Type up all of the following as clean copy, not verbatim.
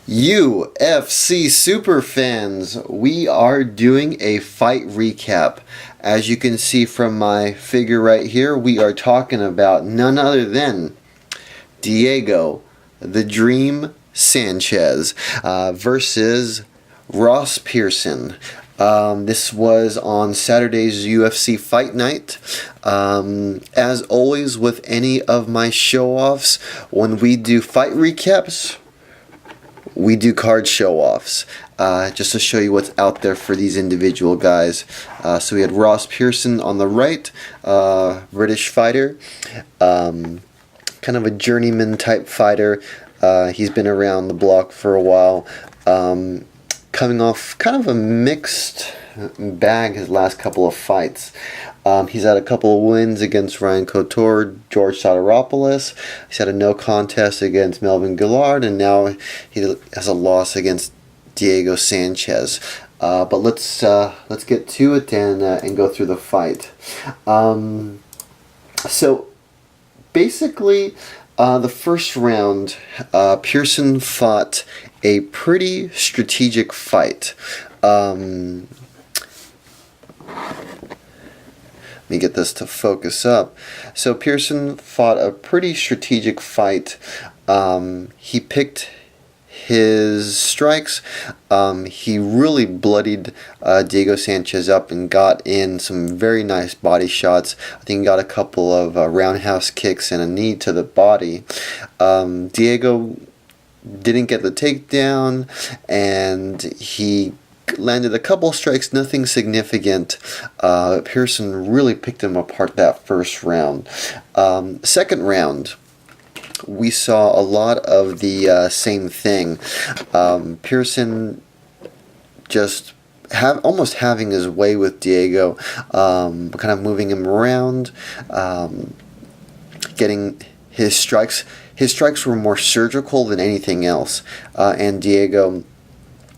UFC super fans, we are doing a fight recap. As you can see from my figure right here, we are talking about none other than Diego, the Dream Sanchez, versus Ross Pearson. This was on Saturday's UFC Fight Night. As always with any of my show-offs, when we do fight recaps, we do card show-offs, just to show you what's out there for these individual guys. So we had Ross Pearson on the right, British fighter, kind of a journeyman type fighter. He's been around the block for a while, coming off kind of a mixed bag his last couple of fights. He's had a couple of wins against Ryan Couture, George Sotiropoulos. He's had a no contest against Melvin Gillard, and now he has a loss against Diego Sanchez. But let's get to it and go through the fight. So basically, the first round, Pearson fought a pretty strategic fight. Let me get this to focus up. So Pearson fought a pretty strategic fight. He picked his strikes. He really bloodied Diego Sanchez up and got in some very nice body shots. I think he got a couple of roundhouse kicks and a knee to the body. Diego didn't get the takedown, and he landed a couple strikes, nothing significant. Pearson really picked him apart that first round. Second round, we saw a lot of the same thing. Pearson just almost having his way with Diego, kind of moving him around, getting his strikes. His strikes were more surgical than anything else, and Diego,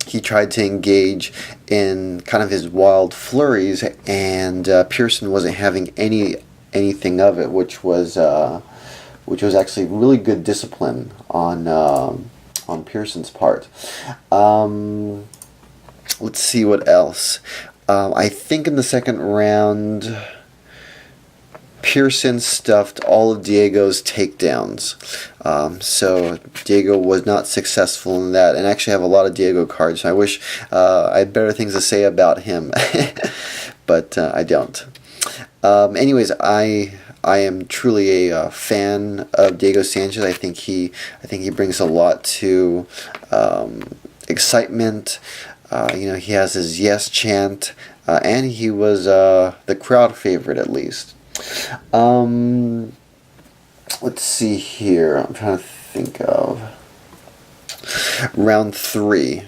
he tried to engage in kind of his wild flurries, and Pearson wasn't having anything of it, which was actually really good discipline on Pearson's part. Let's see what else. I think in the second round, Pearson stuffed all of Diego's takedowns. So Diego was not successful in that, and I actually have a lot of Diego cards. I wish I had better things to say about him, but I don't. Anyways, I am truly a fan of Diego Sanchez. I think he brings a lot to excitement. He has his yes chant, and he was the crowd favorite at least. Let's see here. I'm trying to think of round 3.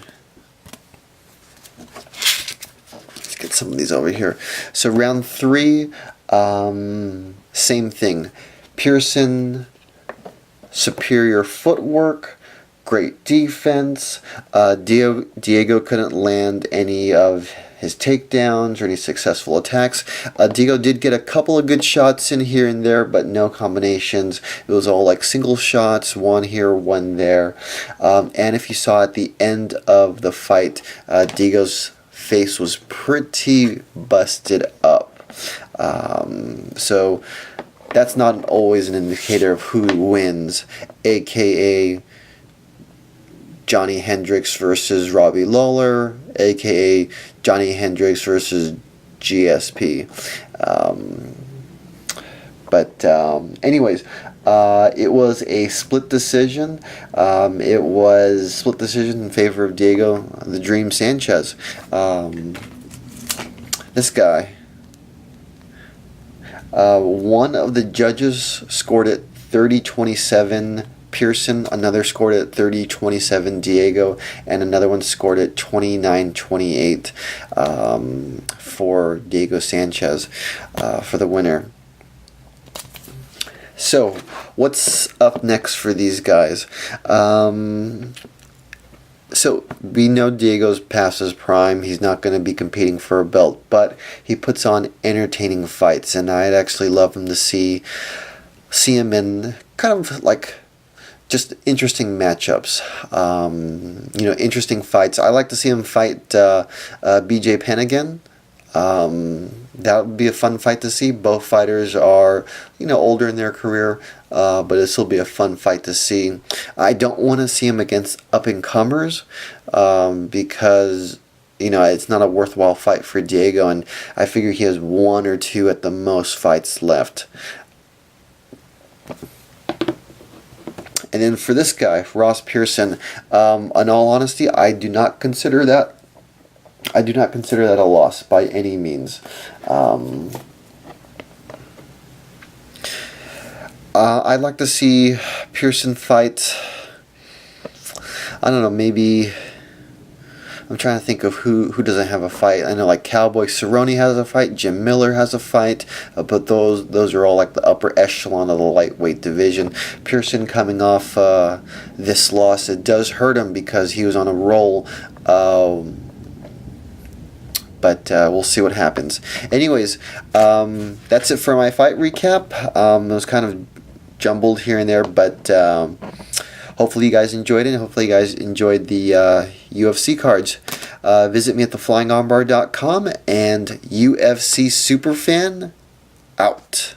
Let's get some of these over here. So round 3, same thing. Pearson, superior footwork, great defense. Diego couldn't land any of his takedowns or any successful attacks. Diego did get a couple of good shots in here and there, but no combinations. It was all like single shots, one here, one there. And if you saw at the end of the fight, Diego's face was pretty busted up. So that's not always an indicator of who wins, aka Johnny Hendricks versus Robbie Lawler, aka Johnny Hendricks versus GSP. Anyways, it was a split decision. It was split decision in favor of Diego, the Dream Sanchez. This guy, one of the judges scored it 30-27 Pearson, another scored it 30-27 Diego, and another one scored it 29-28 for Diego Sanchez for the winner. So what's up next for these guys? So we know Diego's past his prime. He's not going to be competing for a belt, but he puts on entertaining fights, and I'd actually love him to see him in kind of like just interesting matchups. Interesting fights. I like to see him fight BJ Penn again. That would be a fun fight to see. Both fighters are, older in their career, but this will be a fun fight to see. I don't want to see him against up-and-comers because, it's not a worthwhile fight for Diego, and I figure he has 1 or 2 at the most fights left. And then for this guy, Ross Pearson, in all honesty, I do not consider that a loss by any means. I'd like to see Pearson fight. I don't know, maybe. I'm trying to think of who doesn't have a fight. I know like Cowboy Cerrone has a fight, Jim Miller has a fight, but those are all like the upper echelon of the lightweight division. Pearson coming off this loss, it does hurt him because he was on a roll. But we'll see what happens. Anyways, that's it for my fight recap. It was kind of jumbled here and there, but hopefully you guys enjoyed it. Hopefully you guys enjoyed the UFC cards. Visit me at theflyingarmbar.com, and UFC Superfan out.